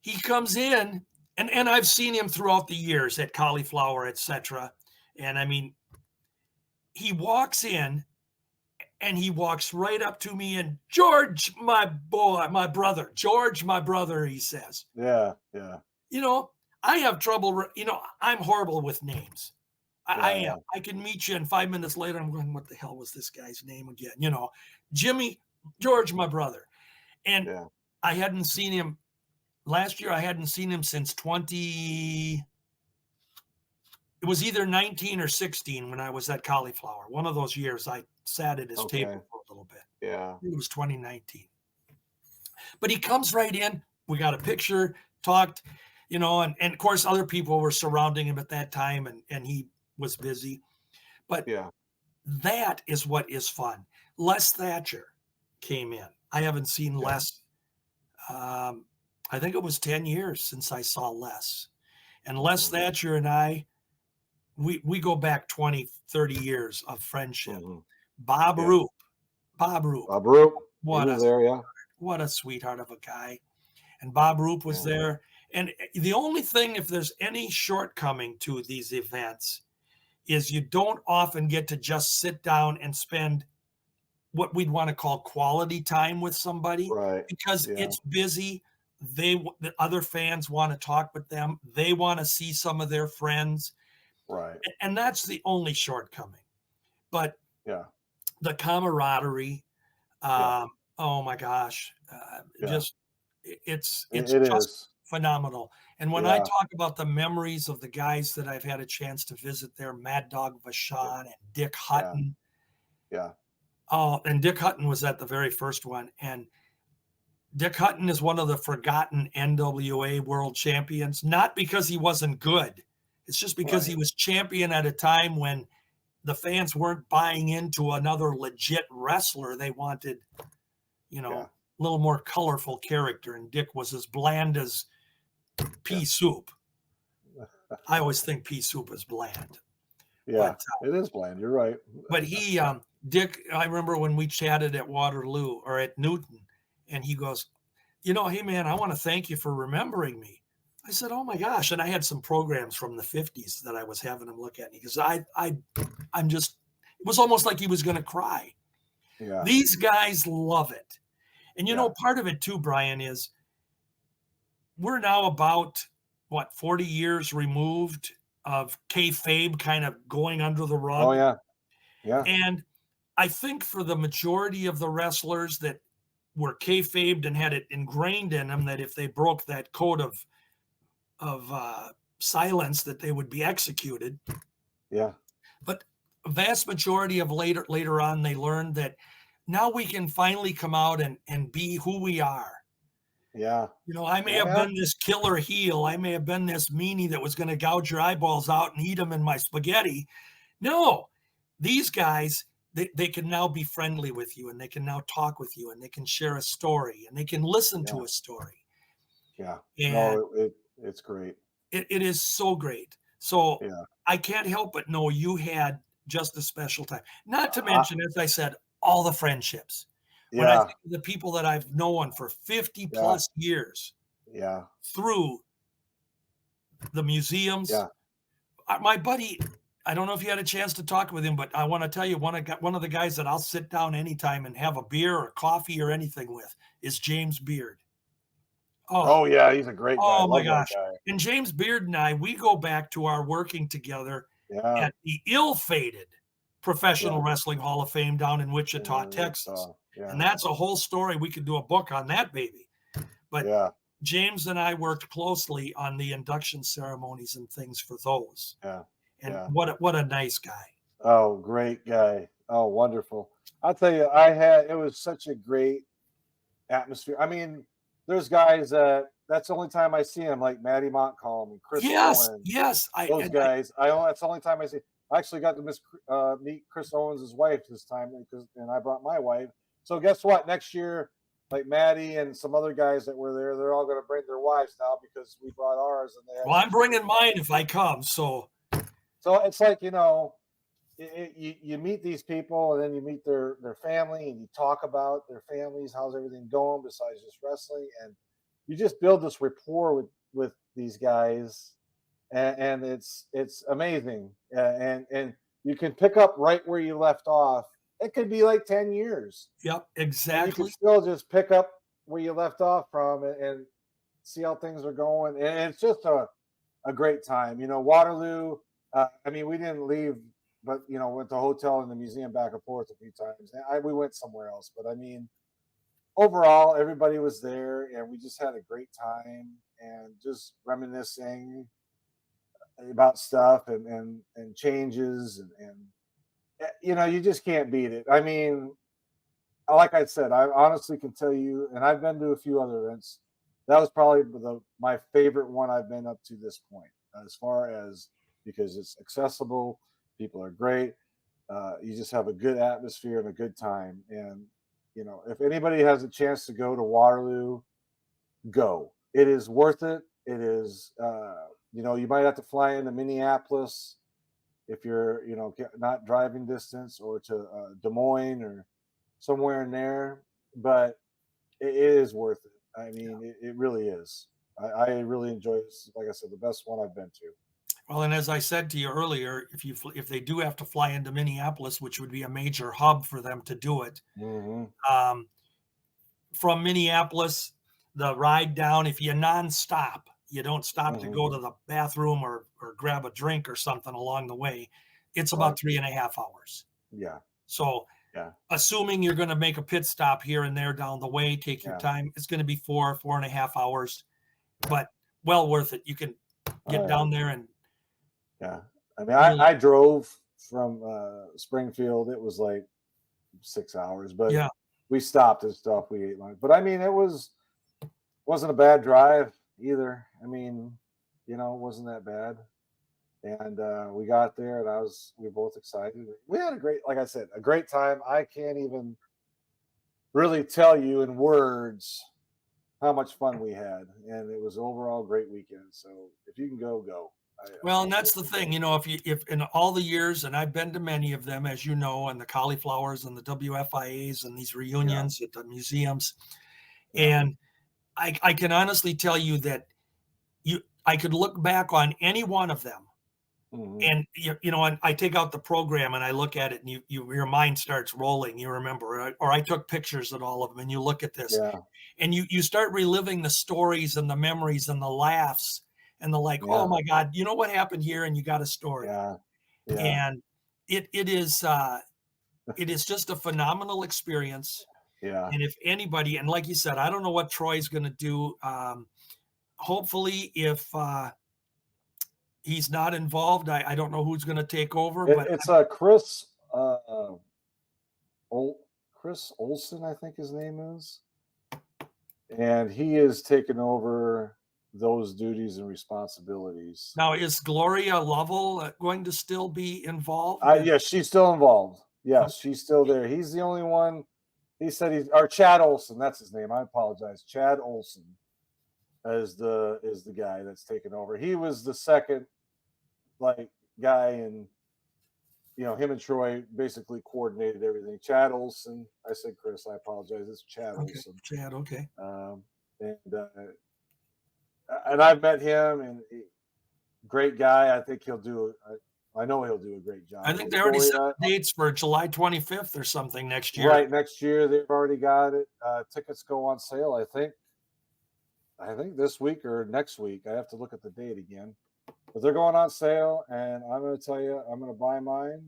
he comes in, and I've seen him throughout the years at Cauliflower, etc. And I mean, he walks in and he walks right up to me, and George, my boy, my brother, George, my brother, he says. Yeah. Yeah. I have trouble, I'm horrible with names. I Yeah. am. Yeah. I can meet you, and 5 minutes later, I'm going, what the hell was this guy's name again? Jimmy, George, my brother. And Yeah. I hadn't seen him last year. I hadn't seen him since it was either 19 or 16 when I was at Cauliflower. One of those years I sat at his Okay. table for a little bit. Yeah. It was 2019. But he comes right in. We got a picture. talked, and of course other people were surrounding him at that time, and he was busy. But Yeah. that is what is fun. Les Thatcher came in. I haven't seen Yeah. Les. I think it was 10 years since I saw Les. And Les Mm-hmm. Thatcher and I, we go back 20, 30 years of friendship. Mm-hmm. Bob Yeah. Roop. Bob Roop. Bob Roop. He What was a there. Yeah. what a sweetheart of a guy. And Bob Roop was Yeah. there. And the only thing, if there's any shortcoming to these events, is you don't often get to just sit down and spend what we'd want to call quality time with somebody, Right. because Yeah. it's busy. The other fans want to talk with them. They want to see some of their friends. Right. And that's the only shortcoming. But Yeah. the camaraderie, Yeah. oh my gosh, Yeah. just it's It just is. phenomenal. And when I Yeah. talk about the memories of the guys that I've had a chance to visit there, Mad Dog Yeah. Vachon and Dick Yeah. Hutton. Yeah. Oh, and Dick Hutton was at the very first one. And Dick Hutton is one of the forgotten NWA world champions, not because he wasn't good. It's just because he Right. was champion at a time when the fans weren't buying into another legit wrestler. They wanted, Yeah. a little more colorful character. And Dick was as bland as pea soup. I always think pea soup is bland. Yeah. But It is bland. You're right. he Dick, I remember when we chatted at Waterloo or at Newton, and he goes, hey man, I want to thank you for remembering me. I said, oh my gosh. And I had some programs from the 50s that I was having him look at me, because I'm just, it was almost like he was going to cry. Yeah. These guys love it. And Yeah. part of it too, Brian, is we're now about 40 years removed of kayfabe kind of going under the rug. Oh yeah. Yeah. And I think for the majority of the wrestlers that were kayfabed and had it ingrained in them that if they broke that code of silence, that they would be executed. Yeah. But a vast majority of later on, they learned that now we can finally come out and be who we are. Yeah. I may have been this killer heel. I may have been this meanie that was going to gouge your eyeballs out and eat them in my spaghetti. No, these guys, they can now be friendly with you, and they can now talk with you, and they can share a story, and they can listen to a story. Yeah. And No, it's great. It is so great. So Yeah. I can't help but know you had just a special time. Not to mention, as I said, all the friendships. When I Yeah. think of the people that I've known for 50 Yeah. plus years Yeah. through the museums. Yeah. My buddy, I don't know if you had a chance to talk with him, but I want to tell you, one of the guys that I'll sit down anytime and have a beer or coffee or anything with is James Beard. Oh yeah, he's a great guy. Oh my Love that gosh. guy. And James Beard and I, we go back to our working together Yeah. at the ill-fated Professional Yeah. Wrestling Hall of Fame down in Wichita, Texas. Yeah. And that's a whole story. We could do a book on that baby. But Yeah. James and I worked closely on the induction ceremonies and things for those. Yeah. And Yeah. what a nice guy. Oh, great guy. Oh, wonderful. I'll tell you, it was such a great atmosphere. I mean, there's guys that's the only time I see him, like Matty Montcalm and Chris Yes, Owens. yes. Those guys. That's the only time I see. I actually got to meet Chris Owens' wife this time, and I brought my wife. So guess what? Next year, like Maddie and some other guys that were there, they're all going to bring their wives now because we brought ours. And I'm bringing mine if I come. So it's like, you meet these people, and then you meet their family, and you talk about their families, how's everything going besides just wrestling, and you just build this rapport with these guys, and it's amazing, and you can pick up right where you left off. It could be like 10 years. Yep, And you exactly. can still just pick up where you left off from, and see how things are going, and it's just a great time. Waterloo. I mean, we didn't leave, but went to a hotel and the museum back and forth a few times. We went somewhere else, but I mean, overall, everybody was there, and we just had a great time and just reminiscing about stuff and changes, and you just can't beat it. I mean, like I said, I honestly can tell you, and I've been to a few other events. that was probably my favorite one I've been up to this point, as far as, because it's accessible, people are great, you just have a good atmosphere and a good time. And if anybody has a chance to go to Waterloo, go. It is worth it. It is. You might have to fly into Minneapolis if you're, not driving distance, or to Des Moines or somewhere in there, but it is worth it. I mean, it really is. I really enjoy this. Like I said, the best one I've been to. Well, and as I said to you earlier, if they do have to fly into Minneapolis, which would be a major hub for them to do it, Mm-hmm. um, from Minneapolis, the ride down, if you nonstop, you don't stop to Mm-hmm. go to the bathroom or grab a drink or something along the way, it's Right. about 3.5 hours. Yeah. So, Yeah. assuming you're going to make a pit stop here and there down the way, take your Yeah. time, it's going to be 4.5 hours, but well worth it. You can get down there and yeah. I mean, really, I drove from Springfield. It was like 6 hours, but yeah. we stopped and stuff. We ate lunch, but I mean, wasn't a bad drive either. I mean, it wasn't that bad. And we got there, and we were both excited. We had like I said, a great time. I can't even really tell you in words how much fun we had, and it was overall great weekend. So if you can go, go. Well, and that's the thing, if in all the years, and I've been to many of them, as you know, and the cauliflowers and the WFIAs and these Yeah, reunions at the museums, yeah, and I can honestly tell you that I could look back on any one of them, hmm, and and I take out the program and I look at it, and your mind starts rolling. You remember, or I took pictures at all of them, and you look at this, yeah, and you start reliving the stories and the memories and the laughs and the like. Oh yeah, my God, you know what happened here, and you got a story. yeah, yeah, And it is just a phenomenal experience. yeah. And if anybody, and like you said, I don't know what Troy's going to do. Hopefully, if he's not involved, I don't know who's going to take over. But It's Chris Olson, I think his name is, and he is taking over those duties and responsibilities. now, is Gloria Lovell going to still be involved? Yes, she's still involved. Yes, Okay. she's still there. He's the only one. He said or Chad Olson. That's his name. I apologize. Chad Olson is the guy that's taken over. He was the second like guy, and him and Troy basically coordinated everything. Chad Olson. I said Chris. I apologize. It's Chad Okay, Olson. Chad. Okay. Um, and I've met him, and great guy. I think he'll do. I know he'll do a great I job. think And they already set Gloria, the dates for July 25th or something next year. right next year, they've already got it. Tickets go on sale. I think this week or next week. I have to look at the date again, but they're going on sale, and I'm going to tell you, I'm going to buy mine.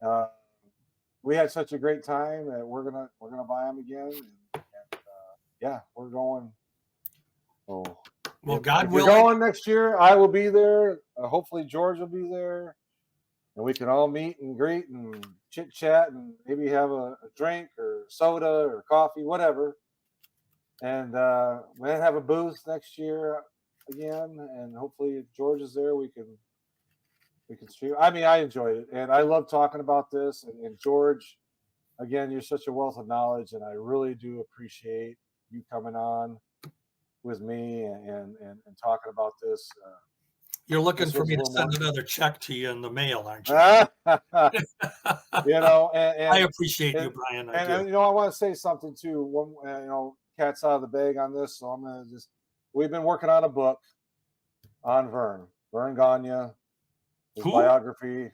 Uh, we had such a great time that we're gonna buy them again. And yeah, we're going. Oh, Well, if God you're willing. going next year, I will be there. Hopefully, George will be there, and we can all meet and greet and chit chat, and maybe have a drink or soda or coffee, whatever. And we might have a booth next year again, and hopefully, if George is there, we can stream. I mean, I enjoyed it, and I love talking about this. And George, again, you're such a wealth of knowledge, and I really do appreciate you coming on with me and talking about this. You're looking This for was a me to little send more. another check to you in the mail, aren't you? you I and appreciate you, and, Brian. I do. and I want to say something too. One, cat's out of the bag on this, so I'm gonna just. We've been working on a book on Vern Gagne, his Who? biography.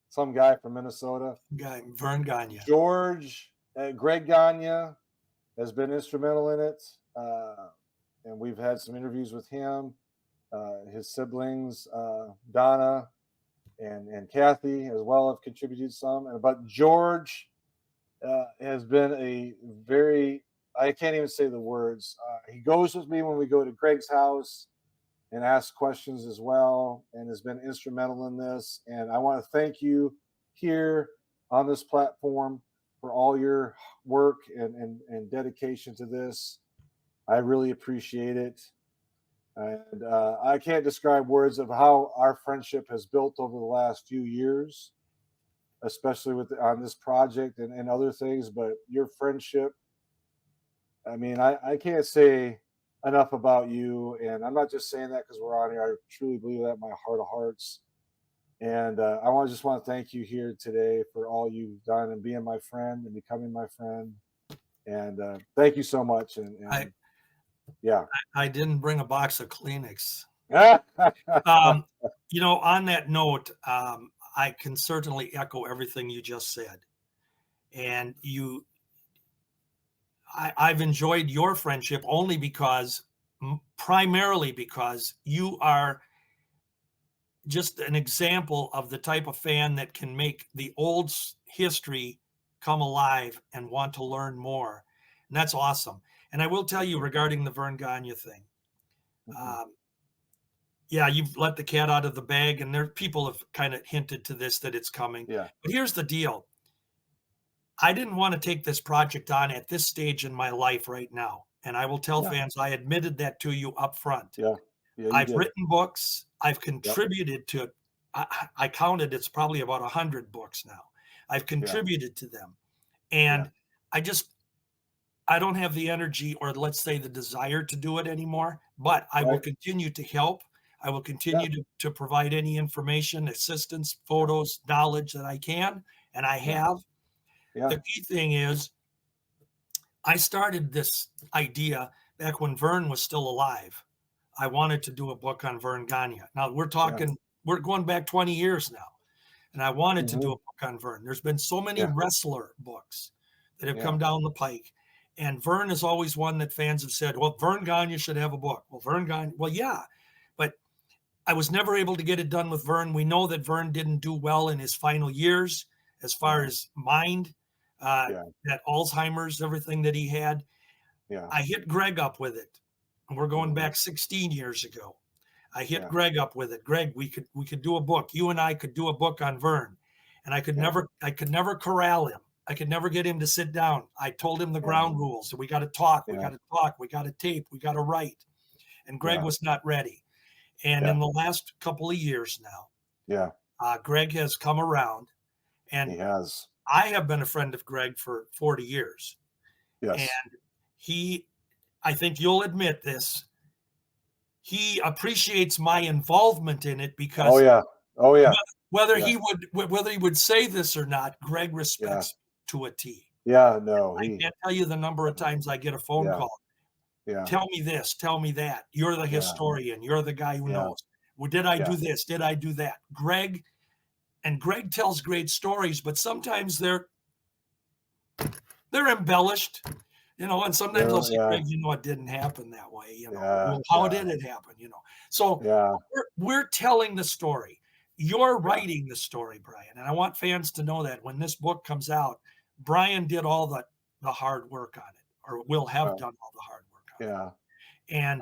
Some guy from Minnesota. Guy, Vern Gagne. George Greg Gagne has been instrumental in it, and we've had some interviews with him, his siblings, Donna and Kathy as well have contributed some. But George has been a very, I can't even say the words. He goes with me when we go to Greg's house and asks questions as well, and has been instrumental in this. And I want to thank you here on this platform for all your work and dedication to this. I really appreciate it. And I can't describe words of how our friendship has built over the last few years, especially with on this project and other things. But your friendship, I mean, I can't say enough about you. And I'm not just saying that because we're on here. I truly believe that in my heart of hearts. And I want just want to thank you here today for all you've done and being my friend and becoming my friend. And thank you so much. I And yeah. I didn't bring a box of Kleenex. Yeah. Um, on that note, I can certainly echo everything you just said. And I've enjoyed your friendship only primarily because you are just an example of the type of fan that can make the old history come alive and want to learn more. And that's awesome. And I will tell you regarding the Vern Gagne thing. Um, yeah, you've let the cat out of the bag, and there people have kind of hinted to this that it's coming. Yeah. But here's the deal. I didn't want to take this project on at this stage in my life right now. And I will tell Yeah. fans I admitted that to you up front. Yeah. Yeah. You I've did. written books. I've Yep. contributed to, I counted, it's probably about 100 books now. I've contributed to them. And I don't have the energy or let's say the desire to do it anymore, but I will continue to help. I will continue to provide any information, assistance, photos, knowledge that I can, and I have. Yeah. The key thing is I started this idea back when Vern was still alive. I wanted to do a book on Vern Gagne. Now we're going back 20 years now, and I wanted to do a book on Vern. There's been so many wrestler books that have come down the pike, and Vern is always one that fans have said, well, Vern Gagne should have a book. Well, yeah, but I was never able to get it done with Vern. We know that Vern didn't do well in his final years as far as mind, that Alzheimer's, everything that he had. I hit Greg up with it, and we're going back 16 years ago. I hit Greg up with it. Greg, we could do a book. You and I could do a book on Vern, and I could never corral him. I could never get him to sit down. I told him the ground rules. So we got to talk. We got to talk. We got to tape. We got to write. And Greg was not ready. And in the last couple of years now, Greg has come around, and he has. I have been a friend of Greg for 40 years. Yes. And I think you'll admit this, he appreciates my involvement in it because whether he would say this or not, Greg respects to a T. Yeah, no. I can't tell you the number of times I get a phone call. Tell me this, tell me that. You're the historian. You're the guy who knows. Well, did I do this? Did I do that? Greg tells great stories, but sometimes they're embellished, and sometimes they'll say, Greg, it didn't happen that way. Well, how did it happen? So we're telling the story. You're writing the story, Brian. And I want fans to know that when this book comes out, Brian did all the hard work on it, or will have done all the hard work on it. And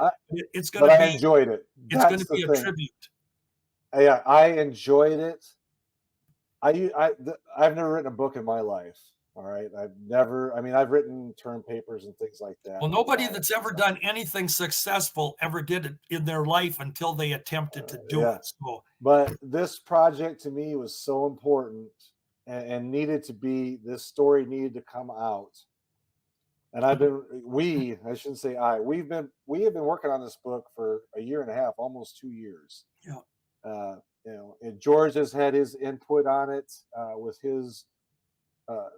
it's going to be, I enjoyed it. It's going to be a tribute. Yeah, I enjoyed it. I've never written a book in my life. All right. I've written term papers and things like that. Well, nobody that's ever done anything successful ever did it in their life until they attempted to do it. So, but this project to me was so important and needed to be, this story needed to come out. And we have been working on this book for a year and a half, almost 2 years. Yeah. And George has had his input on it with his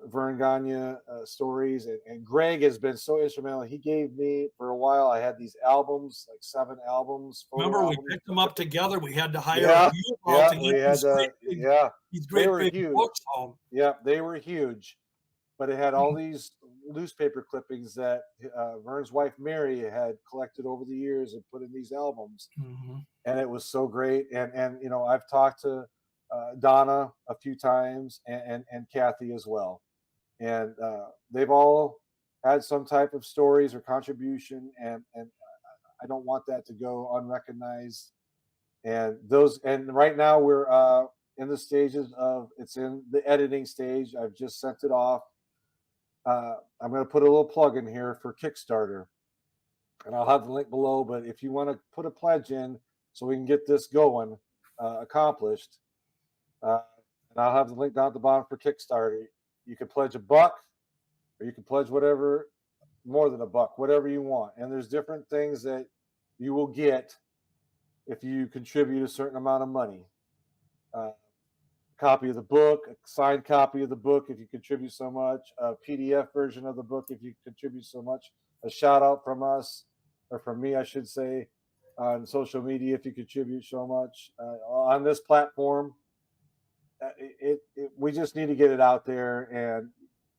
Vern Gagne stories, and Greg has been so instrumental. He gave me, for a while, I had these albums, like 7 albums. Remember, we picked them up together. We had to hire a U-Haul to get these great big books home. Yeah, they were huge. But it had all these newspaper clippings that Vern's wife, Mary, had collected over the years and put in these albums. And it was so great. And I've talked to Donna a few times and Kathy as well. And they've all had some type of stories or contribution. And I don't want that to go unrecognized. And right now we're in the stages of, it's in the editing stage. I've just sent it off. I'm going to put a little plug in here for Kickstarter. and I'll have the link below. But if you want to put a pledge in so we can get this going, accomplished, uh, and I'll have the link down at the bottom for Kickstarter. You can pledge $1, or you can pledge whatever, more than $1, whatever you want. And there's different things that you will get if you contribute a certain amount of money. Uh, Copy of the book, a signed copy of the book if you contribute so much, a PDF version of the book if you contribute so much, a shout out from us, or from me, I should say, on social media if you contribute so much. On this platform, we just need to get it out there. And,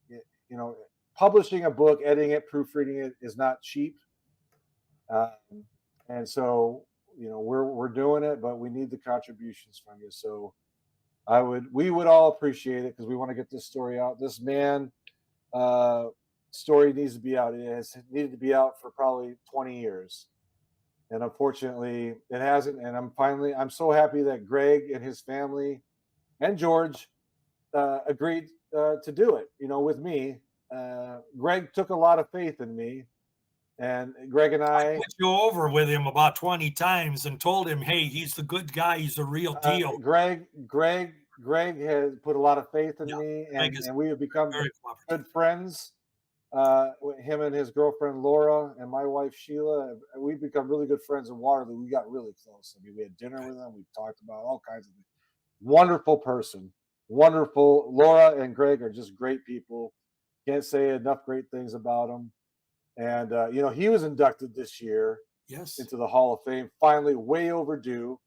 you know, publishing a book, editing it, proofreading it is not cheap. And so, we're doing it, but we need the contributions from you. So, we would all appreciate it because we want to get this story out. This man, uh, story needs to be out. It has needed to be out for probably 20 years. And unfortunately, it hasn't. And I'm so happy that Greg and his family and George agreed to do it, with me. Greg took a lot of faith in me. And Greg and I I, put you over with him about 20 times and told him, hey, he's the good guy. He's the real deal. Greg has put a lot of faith in Yeah. me, Greg and is we have become very cooperative. good friends. Him and his girlfriend Laura and my wife Sheila, we've become really good friends in Waterloo. We got really close. I mean, we had dinner with him. We talked about all kinds of things. Wonderful person, wonderful. Laura and Greg are just great people. Can't say enough great things about them. And he was inducted this year Yes. into the Hall of Fame. Finally, way overdue.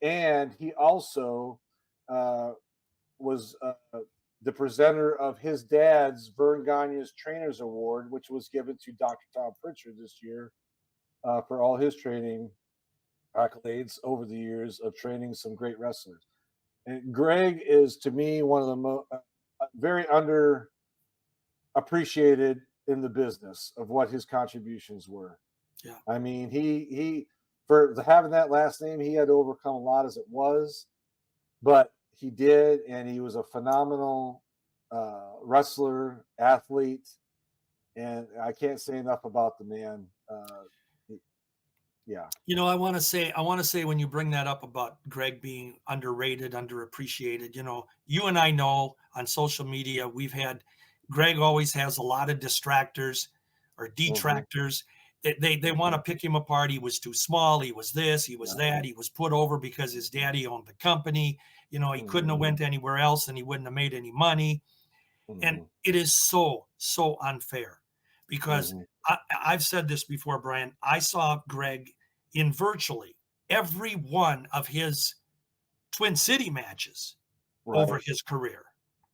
And he also uh, was the presenter of his dad's Vern Gagne's Trainers Award, which was given to Dr. Tom Pritchard this year for all his training accolades over the years of training some great wrestlers. And Greg is, to me, one of the very underappreciated in the business of what his contributions were. Yeah. I mean, he for having that last name, he had to overcome a lot as it was, but he did, and he was a phenomenal wrestler, athlete, and I can't say enough about the man. Yeah. I want to say when you bring that up about Greg being underrated, underappreciated, you and I know on social media, Greg always has a lot of distractors or detractors. They want to pick him apart. He was too small. He was this, he was that. He was put over because his daddy owned the company. He couldn't have went anywhere else and he wouldn't have made any money. And it is so, so unfair because I've said this before, Brian. I saw Greg in virtually every one of his Twin City matches over his career.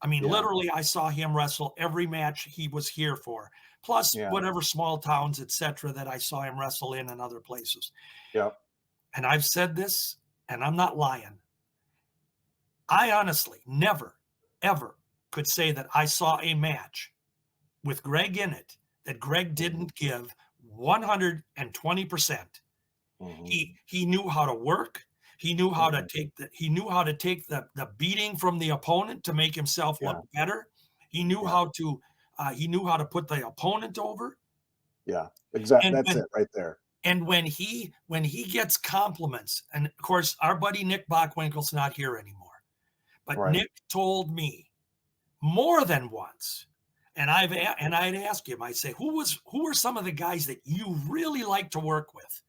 I mean, literally, I saw him wrestle every match he was here for, plus whatever small towns, etc., that I saw him wrestle in and other places. Yep. And I've said this, and I'm not lying. I honestly never, ever could say that I saw a match with Greg in it that Greg didn't give 120%. He knew how to work. He knew how to take the beating from the opponent to make himself look better. He knew how to put the opponent over. Yeah, exactly. And That's it right there. And when he gets compliments, and of course our buddy Nick Bockwinkel's not here anymore, but Nick told me more than once, and I'd ask him, I'd say, who are some of the guys that you really like to work with?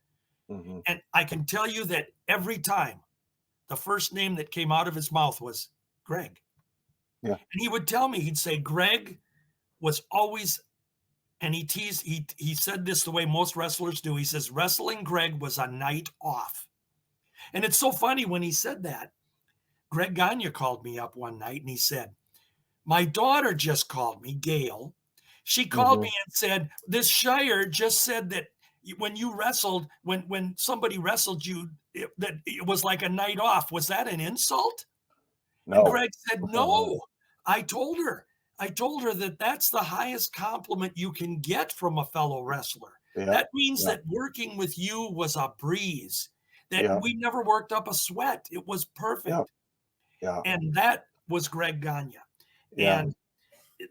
And I can tell you that every time the first name that came out of his mouth was Greg. Yeah. And he would tell me, he'd say, Greg was always, and he said this the way most wrestlers do. He says, wrestling Greg was a night off. And it's so funny when he said that. Greg Gagne called me up one night and he said, my daughter just called me, Gail. She called me and said, this Schire just said that when you wrestled, when somebody wrestled you, that it was like a night off. Was that an insult? No. And Greg said, no. I told her that that's the highest compliment you can get from a fellow wrestler. That means that working with you was a breeze, that we never worked up a sweat. It was perfect. Yeah. And that was Greg Gagne. And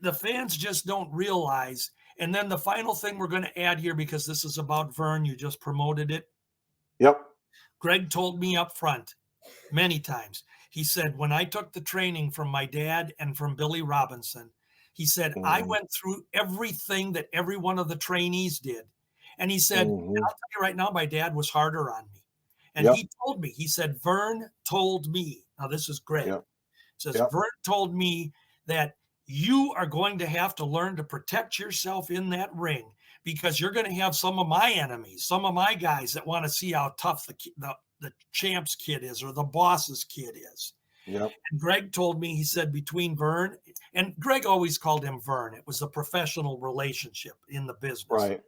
the fans just don't realize. And then the final thing we're going to add here, because this is about Vern, you just promoted it. Yep. Greg told me up front many times. He said, when I took the training from my dad and from Billy Robinson, he said, I went through everything that every one of the trainees did. And he said, and I'll tell you right now, my dad was harder on me. And he told me, he said, Vern told me, now this is Greg, says, Vern told me that you are going to have to learn to protect yourself in that ring, because you're going to have some of my enemies, some of my guys that want to see how tough the champ's kid is or the boss's kid is. Yep. And Greg told me, he said, between Vern, and Greg always called him Vern. It was a professional relationship in the business. Right.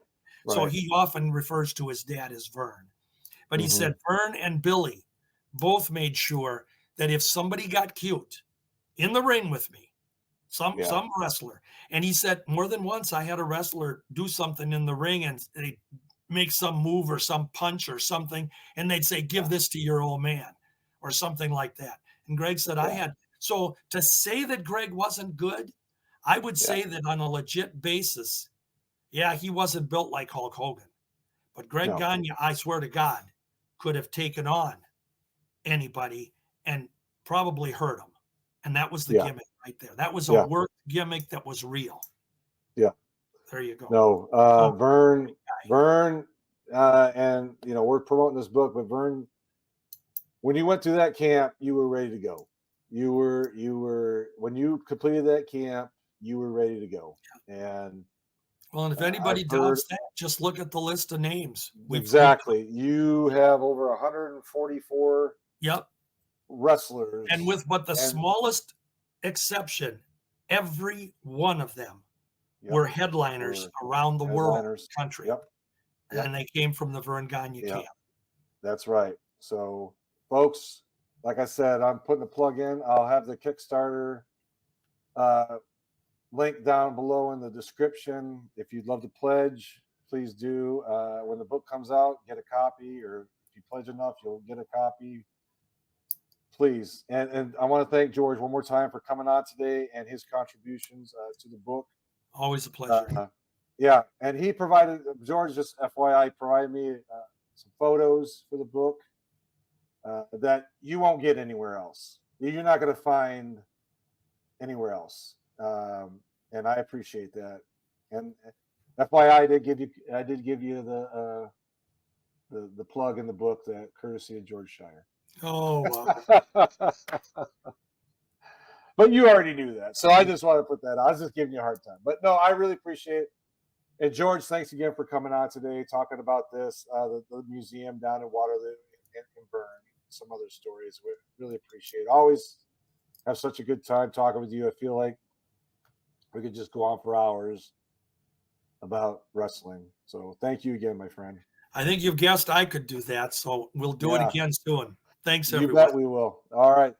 So he often refers to his dad as Vern. But he said Vern and Billy both made sure that if somebody got cute in the ring with me, some wrestler, and he said more than once I had a wrestler do something in the ring and they make some move or some punch or something, and they'd say, give this to your old man or something like that. And Greg said, I had, so to say that Greg wasn't good, I would say that on a legit basis, he wasn't built like Hulk Hogan, but Greg Gagne, I swear to God, could have taken on anybody and probably hurt him. And that was the gimmick right there. That was a work gimmick that was real. Yeah. There you go. No, Vern, and we're promoting this book, but Vern, when you went through that camp, you were ready to go. You were when you completed that camp, you were ready to go. And well, and if anybody doubts that, just look at the list of names. Exactly. You have over 144 wrestlers. And with but the smallest exception, every one of them were headliners around the world, country. And they came from the Vern Gagne camp. That's right. So, folks, like I said, I'm putting a plug in. I'll have the Kickstarter link down below in the description. If you'd love to pledge, please do. When the book comes out, get a copy, or if you pledge enough, you'll get a copy. Please. And I want to thank George one more time for coming on today and his contributions to the book. Always a pleasure. And he provided, George, just FYI, provided me some photos for the book that you won't get anywhere else. You're not going to find anywhere else. And I appreciate that. And FYI, I did give you the plug in the book, that courtesy of George Schire. Oh, wow. But you already knew that, so I just want to put that out. I was just giving you a hard time, but no, I really appreciate it. And George, thanks again for coming on today, talking about this, the museum down in Waterloo and Bern, some other stories. We really appreciate it. Always have such a good time talking with you. I feel like we could just go on for hours about wrestling. So thank you again, my friend. I think you've guessed I could do that, so we'll do it again soon. Thanks, everyone. You bet we will. All right.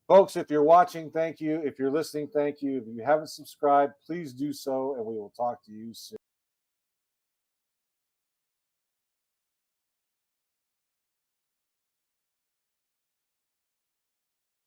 Folks, if you're watching, thank you. If you're listening, thank you. If you haven't subscribed, please do so, and we will talk to you soon.